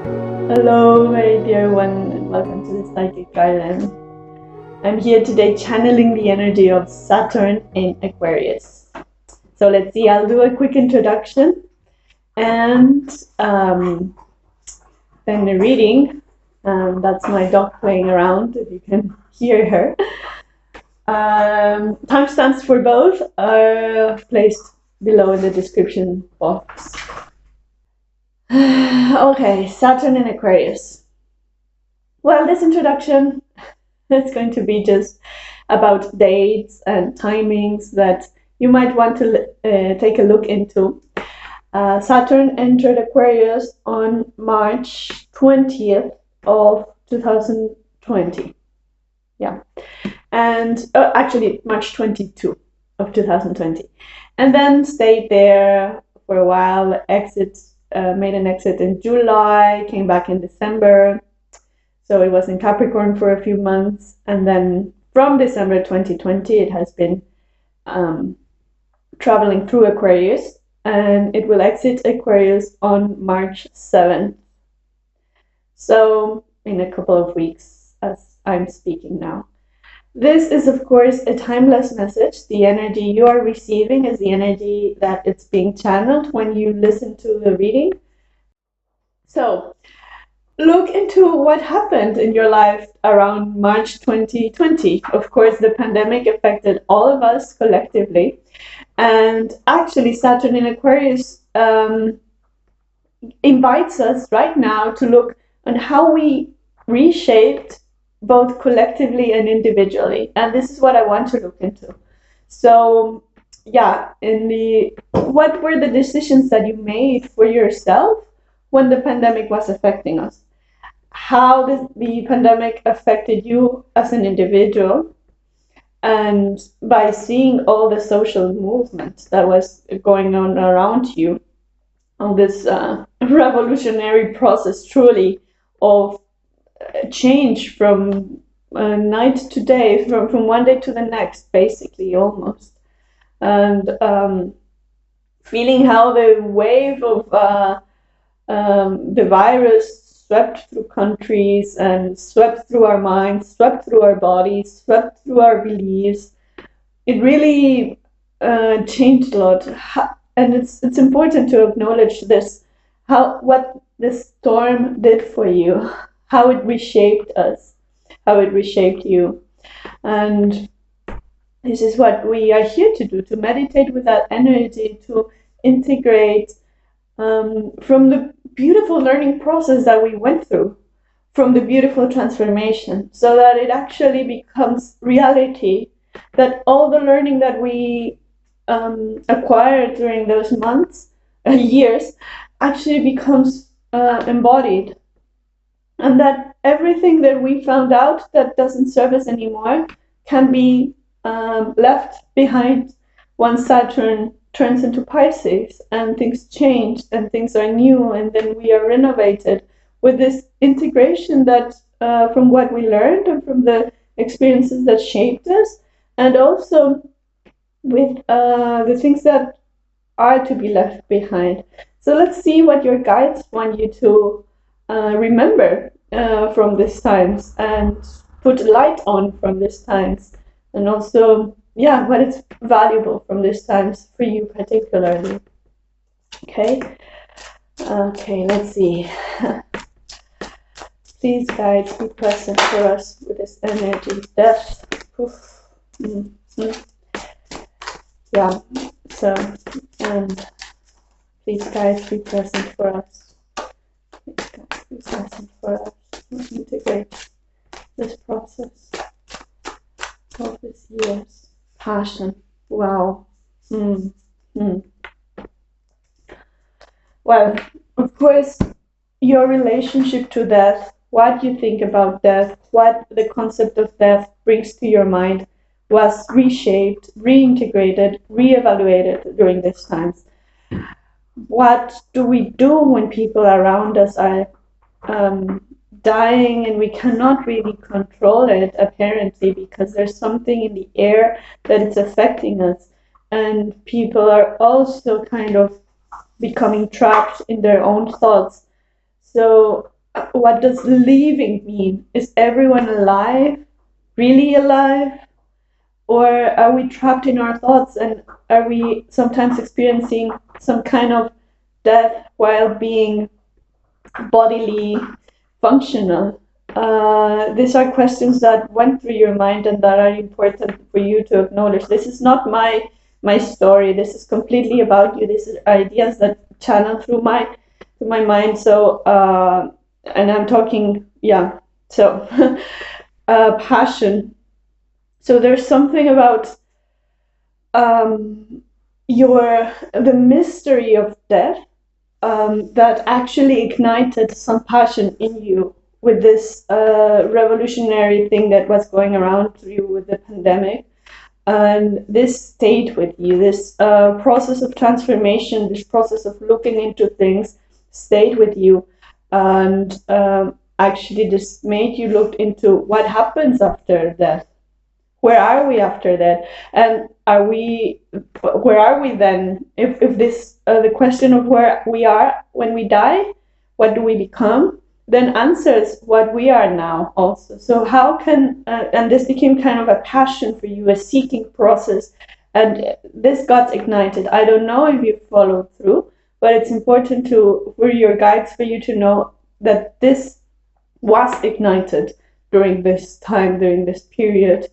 Hello, very dear one, and welcome to the Psychic Garden. I'm here today channeling the energy of Saturn in Aquarius. So let's see, I'll do a quick introduction and then the reading. That's my dog playing around, if you can hear her. Timestamps for both are placed below in the description box. Okay, Saturn in Aquarius. Well, this introduction is going to be just about dates and timings that you might want to take a look into. Saturn entered Aquarius on March 20th of 2020. Yeah, and actually March 22 of 2020, and then stayed there for a while. Made an exit in July, came back in December. So it was in Capricorn for a few months, and then from December 2020, it has been traveling through Aquarius, and it will exit Aquarius on March 7th. So in a couple of weeks, as I'm speaking now. This is, of course, a timeless message. The energy you are receiving is the energy that it's being channeled when you listen to the reading. So look into what happened in your life around March 2020. Of course, the pandemic affected all of us collectively. And actually, Saturn in Aquarius invites us right now to look on how we reshaped both collectively and individually. And this is what I want to look into. So, yeah, what were the decisions that you made for yourself when the pandemic was affecting us? How the pandemic affected you as an individual, and by seeing all the social movement that was going on around you, on this revolutionary process truly of change from night to day, from one day to the next, basically, almost. And feeling how the wave of the virus swept through countries and swept through our minds, swept through our bodies, swept through our beliefs. It really changed a lot. And it's important to acknowledge this, what this storm did for you, how it reshaped us, how it reshaped you. And this is what we are here to do, to meditate with that energy, to integrate from the beautiful learning process that we went through, from the beautiful transformation, so that it actually becomes reality, that all the learning that we acquired during those months and years actually becomes embodied. And that everything that we found out that doesn't serve us anymore can be left behind once Saturn turns into Pisces and things change and things are new, and then we are renovated with this integration that from what we learned and from the experiences that shaped us, and also with the things that are to be left behind. So let's see what your guides want you to remember from these times and put light on from these times, and also what is valuable from these times for you particularly. Okay, let's see. Please, guides, be present for us with this energy. Death. Yeah, so, and please, guys, be present for us. Please, guys, be present for us. Integrate this process of this year's passion. Wow. Well, of course, your relationship to death, what you think about death, what the concept of death brings to your mind, was reshaped, reintegrated, reevaluated during these times. What do we do when people around us are dying and we cannot really control it, apparently, because there's something in the air that it's affecting us, and people are also kind of becoming trapped in their own thoughts. So what does leaving mean? Is everyone alive? Really alive? Or are we trapped in our thoughts, and are we sometimes experiencing some kind of death while being bodily functional? These are questions that went through your mind and that are important for you to acknowledge. This is not my story. This is completely about you. These are ideas that channel through my mind. So and I'm talking, yeah. So passion. So there's something about the mystery of death that actually ignited some passion in you with this revolutionary thing that was going around you with the pandemic. And this stayed with you. This process of transformation, this process of looking into things stayed with you. And actually this made you look into what happens after death. Where are we after that? And where are we then? If this, the question of where we are when we die, what do we become, then answers what we are now also. So how can, and this became kind of a passion for you, a seeking process, and this got ignited. I don't know if you followed through, but it's important for your guides, for you to know that this was ignited during this time, during this period.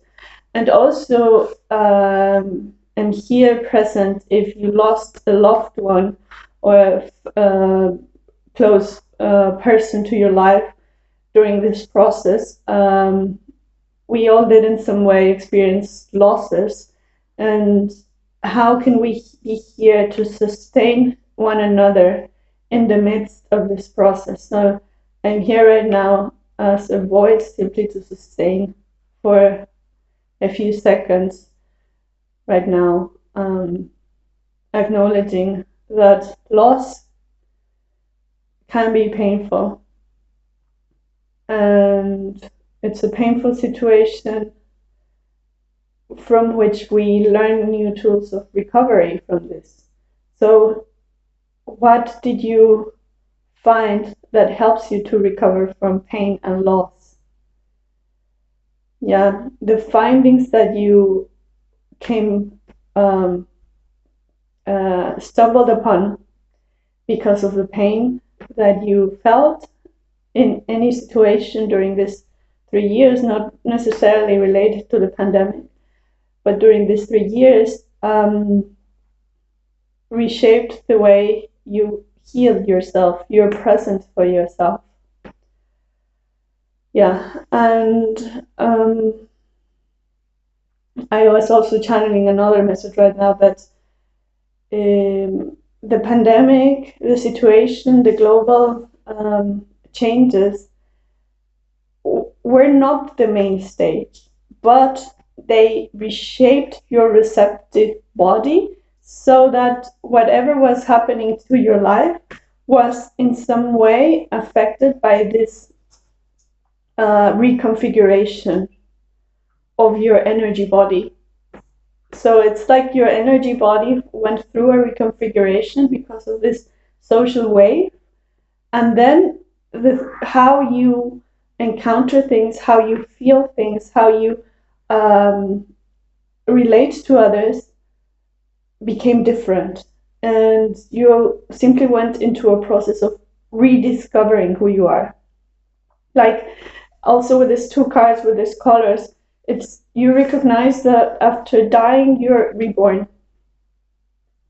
And also, and here present, if you lost a loved one or a close person to your life during this process, we all did in some way experience losses. And how can we be here to sustain one another in the midst of this process? So I'm here right now as a voice simply to sustain for a few seconds right now, acknowledging that loss can be painful, and it's a painful situation from which we learn new tools of recovery from this. So what did you find that helps you to recover from pain and loss? Yeah, the findings that you stumbled upon because of the pain that you felt in any situation during this 3 years, not necessarily related to the pandemic, but during these 3 years, reshaped the way you healed yourself, you're present for yourself. Yeah, and I was also channeling another message right now that the pandemic, the situation, the global changes were not the main stage, but they reshaped your receptive body so that whatever was happening to your life was in some way affected by this reconfiguration of your energy body. So it's like your energy body went through a reconfiguration because of this social wave, and then how you encounter things, how you feel things, how you relate to others became different, and you simply went into a process of rediscovering who you are. Like also with these two cards, with these colors, it's you recognize that after dying you're reborn.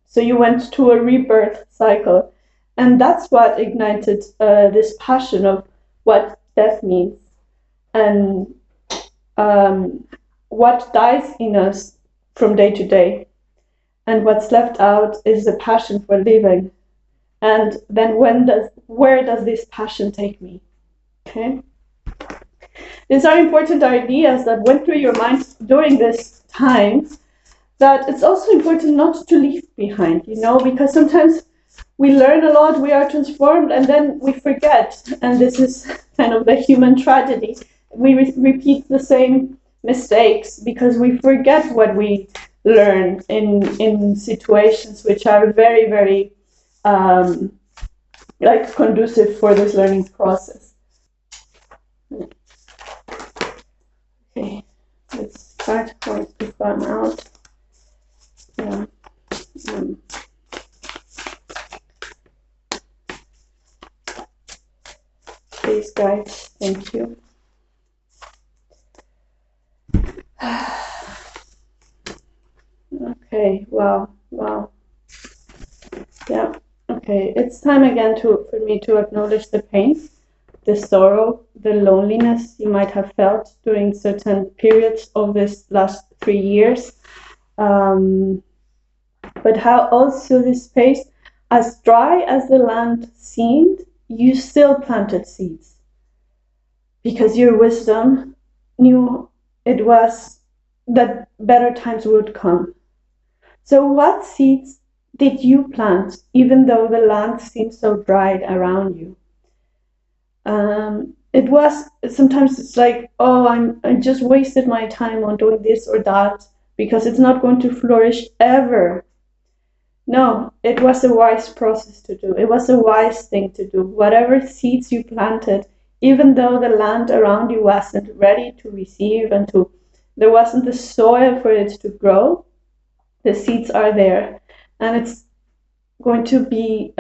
So you went to a rebirth cycle, and that's what ignited this passion of what death means, and what dies in us from day to day, and what's left out is the passion for living. And then where does this passion take me? Okay. These are important ideas that went through your mind during this time, that it's also important not to leave behind, because sometimes we learn a lot, we are transformed, and then we forget. And this is kind of the human tragedy. We repeat the same mistakes because we forget what we learn in situations which are very, very like conducive for this learning process. Okay, let's start going to come out. Yeah. Please, guys, thank you. Okay, wow. Yeah, okay, it's time again for me to acknowledge the pain, the sorrow, the loneliness you might have felt during certain periods of this last 3 years. But how also this space, as dry as the land seemed, you still planted seeds. Because your wisdom knew it was that better times would come. So what seeds did you plant, even though the land seemed so dried around you? It was, sometimes it's like, oh, I just wasted my time on doing this or that because it's not going to flourish ever. No, it was a wise process to do. It was a wise thing to do. Whatever seeds you planted, even though the land around you wasn't ready to receive and there wasn't the soil for it to grow, the seeds are there, and it's going to be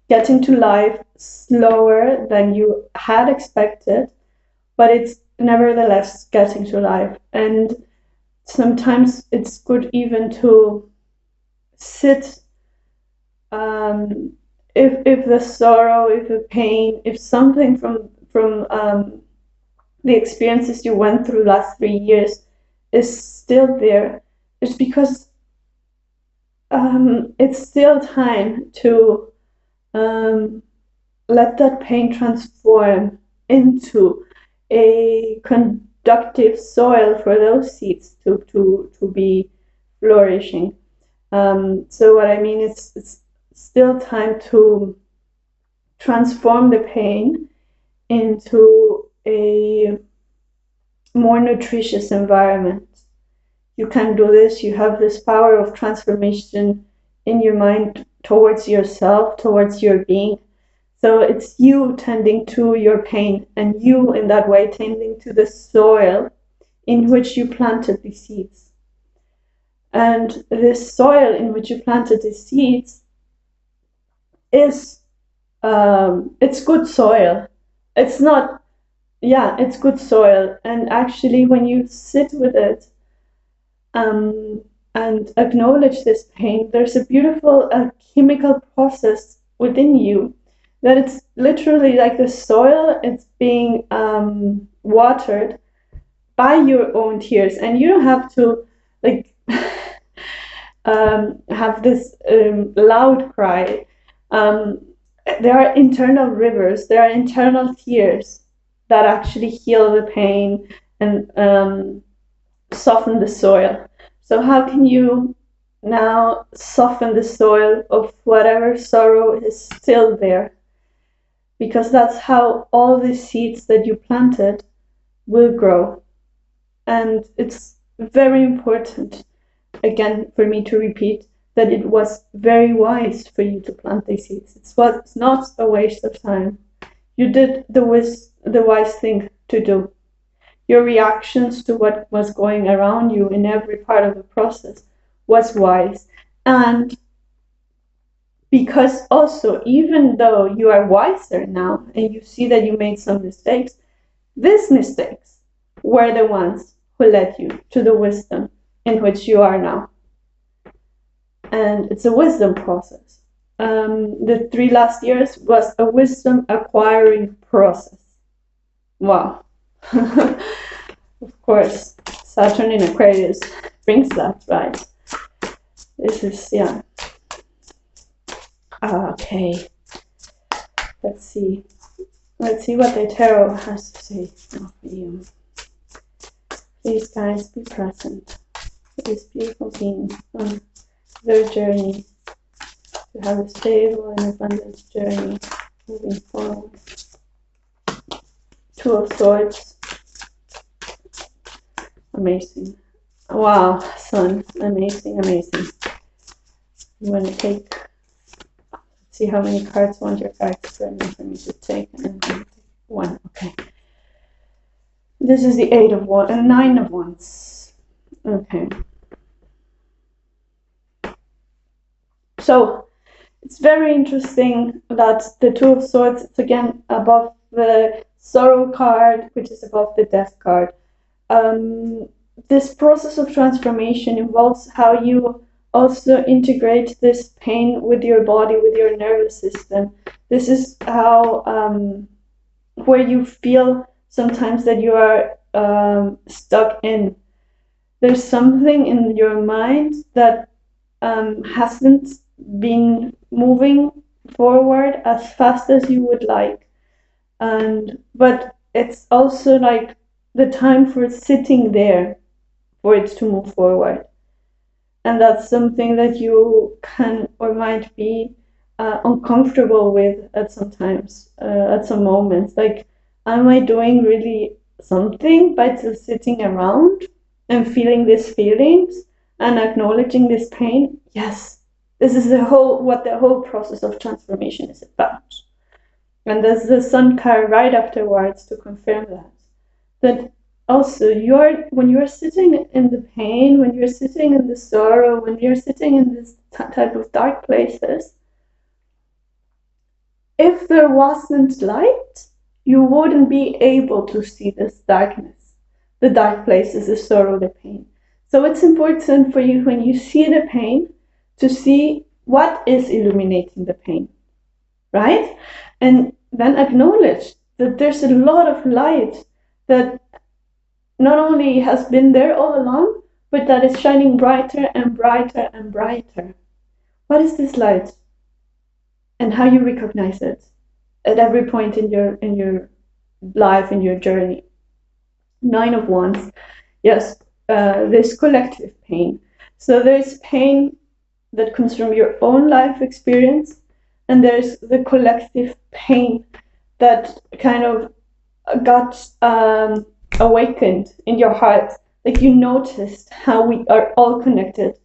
getting to life slower than you had expected, but it's nevertheless getting to life. And sometimes it's good even to sit, if the sorrow, if the pain, if something from the experiences you went through last 3 years is still there, it's because it's still time to let that pain transform into a conductive soil for those seeds to be flourishing. So what I mean is, it's still time to transform the pain into a more nutritious environment. You can do this. You have this power of transformation in your mind towards yourself, towards your being. So it's you tending to your pain, and you in that way tending to the soil in which you planted the seeds. And this soil in which you planted the seeds is, it's good soil. It's not, yeah, it's good soil. And actually, when you sit with it, and acknowledge this pain, there's a beautiful chemical process within you that it's literally like the soil, it's being watered by your own tears, and you don't have to like have this loud cry. There are internal rivers, there are internal tears that actually heal the pain and soften the soil. So how can you now soften the soil of whatever sorrow is still there? Because that's how all the seeds that you planted will grow. And it's very important, again, for me to repeat, that it was very wise for you to plant these seeds. It's not a waste of time. You did the wise thing to do. Your reactions to what was going around you in every part of the process was wise. And because also, even though you are wiser now and you see that you made some mistakes, these mistakes were the ones who led you to the wisdom in which you are now. And it's a wisdom process. The 3 last years was a wisdom acquiring process. Wow. Of course, Saturn in Aquarius brings that, right? This is, yeah. Okay. Let's see what the tarot has to say for you. Please, guys, be present for this beautiful being on their journey to have a stable and abundant journey moving forward. 2 of Swords. Amazing. Wow, Sun. Amazing. I'm going to take see how many cards want your guides for me to take. And one, okay. This is the 8 of Wands and 9 of Wands. Okay. So it's very interesting that the 2 of Swords, it's again above the Sorrow card, which is above the Death card. This process of transformation involves how you also integrate this pain with your body, with your nervous system. This is how, where you feel sometimes that you are stuck in. There's something in your mind that hasn't been moving forward as fast as you would like. But it's also like the time for sitting there for it to move forward. And that's something that you can or might be uncomfortable with at some moments. Like, am I doing really something by just sitting around and feeling these feelings and acknowledging this pain? Yes, this is what the whole process of transformation is about. And there's the Sun card right afterwards to confirm that. That also, when you're sitting in the pain, when you're sitting in the sorrow, when you're sitting in this type of dark places, if there wasn't light, you wouldn't be able to see this darkness, the dark places, the sorrow, the pain. So it's important for you, when you see the pain, to see what is illuminating the pain, right? And then acknowledge that there's a lot of light that not only has been there all along, but that is shining brighter and brighter and brighter. What is this light? And how you recognize it at every point in your life, in your journey. 9 of Wands. Yes, this collective pain. So there's pain that comes from your own life experience, and there's the collective pain that kind of got awakened in your heart. Like, you noticed how we are all connected,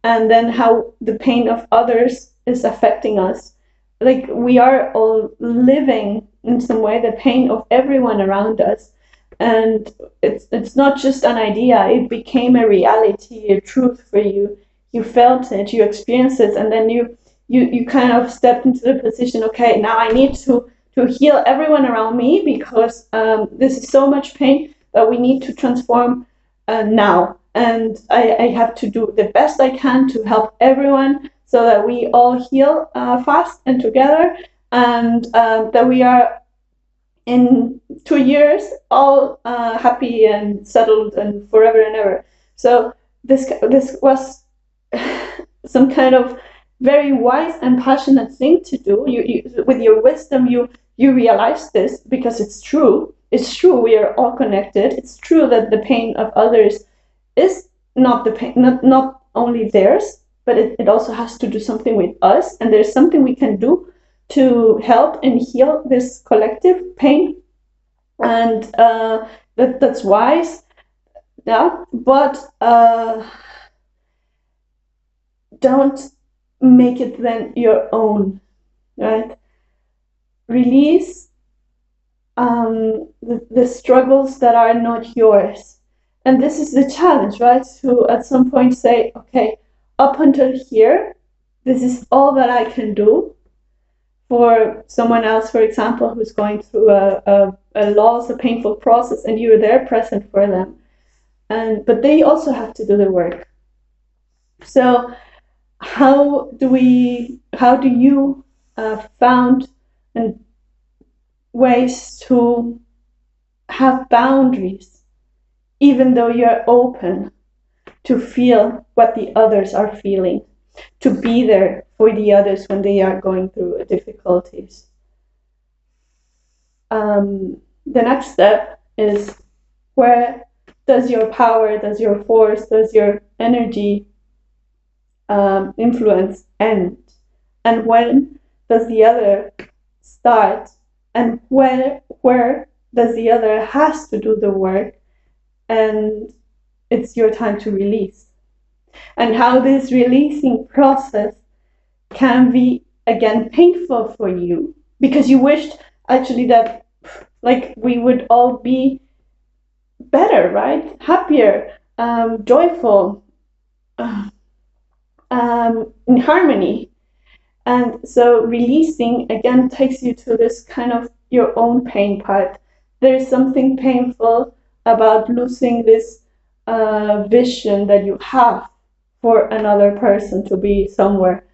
and then how the pain of others is affecting us. Like, we are all living in some way the pain of everyone around us, and it's not just an idea. It became a reality, a truth for you. You felt it, you experienced it, and then you kind of stepped into the position. Okay, now I need to heal everyone around me, because this is so much pain that we need to transform now. And I have to do the best I can to help everyone, so that we all heal fast and together, and that we are in 2 years all happy and settled and forever and ever. So this was some kind of very wise and passionate thing to do. You with your wisdom, you realize this, because it's true. It's true, we are all connected. It's true that the pain of others is not the pain, not only theirs, but it also has to do something with us, and there's something we can do to help and heal this collective pain. And that's wise. Yeah, but don't make it then your own, right? Release the struggles that are not yours. And this is the challenge, right? To at some point say, okay, up until here, this is all that I can do. For someone else, for example, who's going through a loss, a painful process, and you're there present for them. But they also have to do the work. So how do you found ways to have boundaries, even though you're open to feel what the others are feeling, to be there for the others when they are going through difficulties? The next step is, where does your power, does your force, does your energy influence end? And when does the other start? And where does the other has to do the work, and it's your time to release? And how this releasing process can be again painful for you, because you wished actually that like we would all be better, right? Happier, joyful, in harmony. And so releasing again takes you to this kind of your own pain part. There's something painful about losing this vision that you have for another person to be somewhere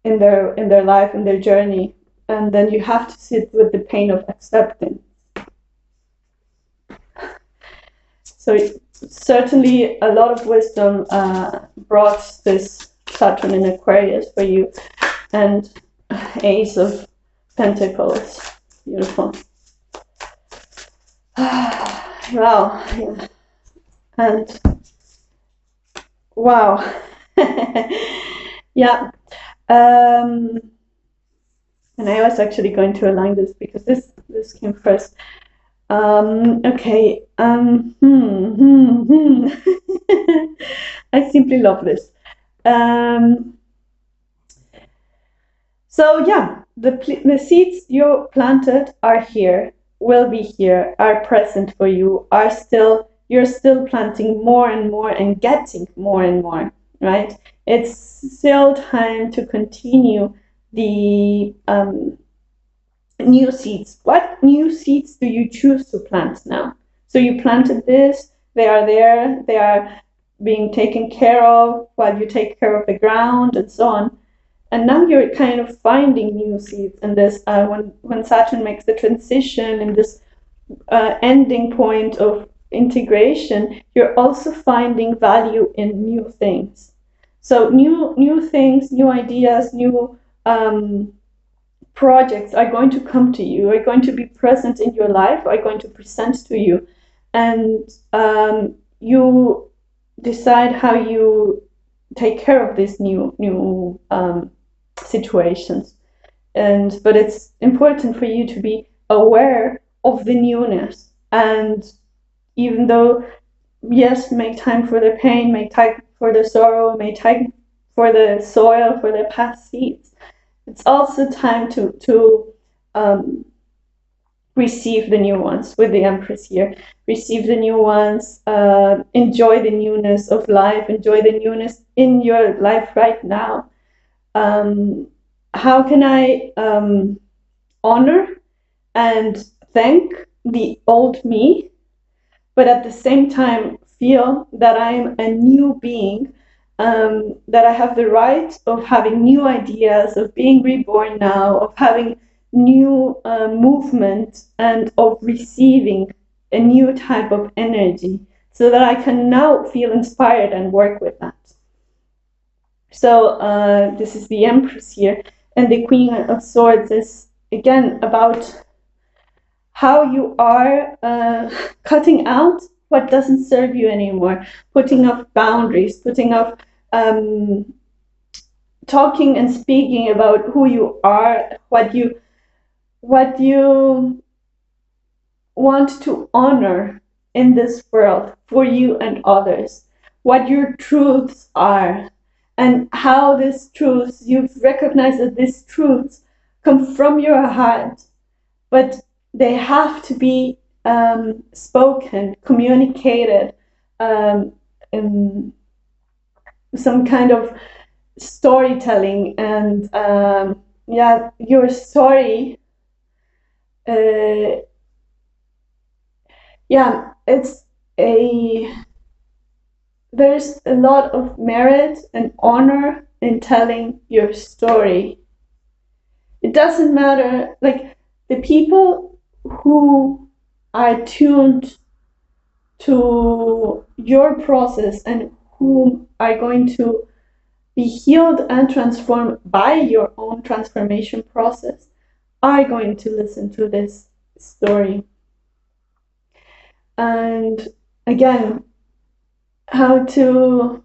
in their life, in their journey, and then you have to sit with the pain of acceptance. So certainly a lot of wisdom brought this Saturn in Aquarius for you, and Ace of Pentacles. Beautiful. Wow. Yeah. And wow. Yeah. And I was actually going to align this because this came first. Okay. I simply love this. So yeah, the seeds you planted are here, will be here, are present for you, you're still planting more and more and getting more and more, right? It's still time to continue the new seeds. What new seeds do you choose to plant now? So you planted this, they are there, they are being taken care of while you take care of the ground and so on. And now you're kind of finding new seeds in this, when Saturn makes the transition in this ending point of integration, you're also finding value in new things. So new things, new ideas, new projects are going to come to you, are going to be present in your life, are going to present to you, and you decide how you take care of these new situations. But it's important for you to be aware of the newness, and even though, yes, make time for the pain, make time for the sorrow, make time for the soil, for the past seeds, it's also time to receive the new ones with the Empress here. Receive the new ones, enjoy the newness of life, enjoy the newness in your life right now. How can I honor and thank the old me, but at the same time feel that I'm a new being, that I have the right of having new ideas, of being reborn now, of having new movement, and of receiving a new type of energy, so that I can now feel inspired and work with that. So this is the Empress here, and the Queen of Swords is again about how you are cutting out what doesn't serve you anymore, putting off boundaries, putting off talking and speaking about who you are, what you want to honor in this world for you and others, what your truths are, and how these truths, you've recognized that these truths come from your heart, but they have to be spoken, communicated, in some kind of storytelling. And yeah, your story, yeah, there's a lot of merit and honor in telling your story. It doesn't matter, like, the people who are tuned to your process and who are going to be healed and transformed by your own transformation process are going to listen to this story. And again, how to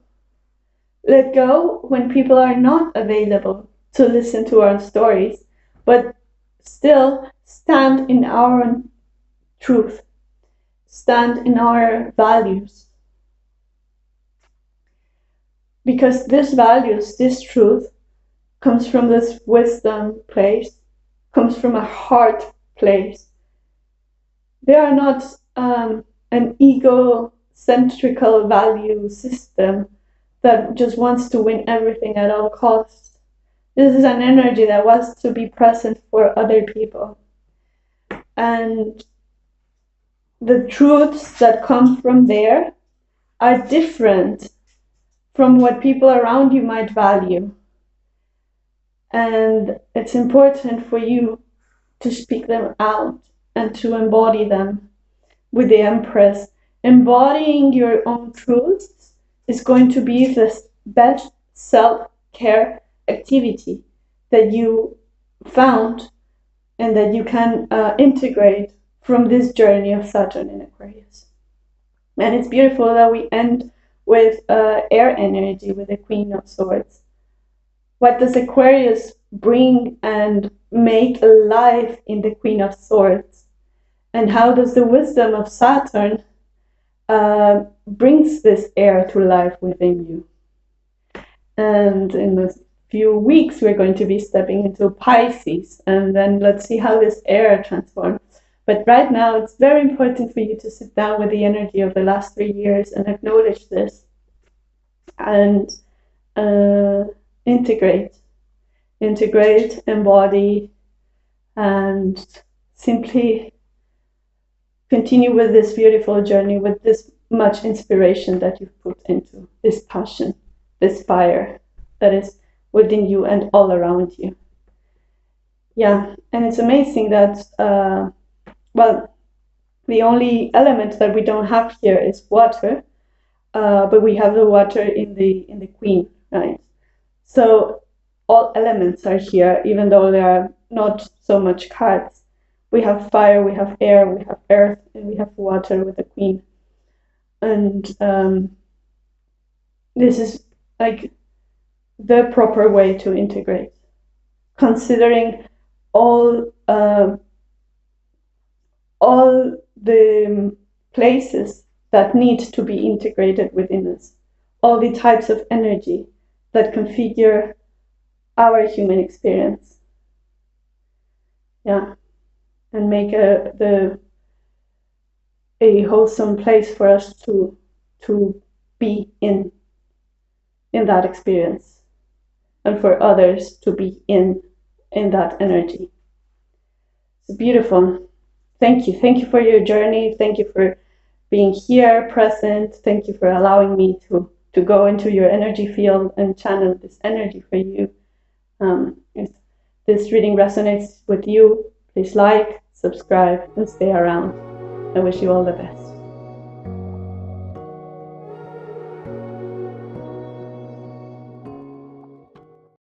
let go when people are not available to listen to our stories, but still stand in our own truth, stand in our values. Because these values, this truth, comes from this wisdom place, comes from a heart place. They are not an egocentrical value system that just wants to win everything at all costs. This is an energy that wants to be present for other people. And the truths that come from there are different from what people around you might value. And it's important for you to speak them out and to embody them with the Empress. Embodying your own truths is going to be the best self-care activity that you found and that you can integrate from this journey of Saturn in Aquarius. And it's beautiful that we end with air energy, with the Queen of Swords. What does Aquarius bring and make alive in the Queen of Swords? And how does the wisdom of Saturn brings this air to life within you? And in a few weeks, we're going to be stepping into Pisces, and then let's see how this air transforms. But right now, it's very important for you to sit down with the energy of the last 3 years and acknowledge this and integrate, embody, and simply continue with this beautiful journey with this much inspiration that you've put into this passion, this fire that is within you and all around you. Yeah, and it's amazing that, well, the only element that we don't have here is water, but we have the water in the Queen, right? So all elements are here, even though there are not so much cards. We have fire, we have air, we have earth, and we have water with the Queen. And this is like the proper way to integrate, considering all the places that need to be integrated within us, all the types of energy that configure our human experience. Yeah, and make a wholesome place for us to be in that experience, and for others to be in that energy. It's beautiful. Thank you for your journey. Thank you for being here, present. Thank you for allowing me to go into your energy field and channel this energy for you. If this reading resonates with you, please like, subscribe, and stay around. I wish you all the best.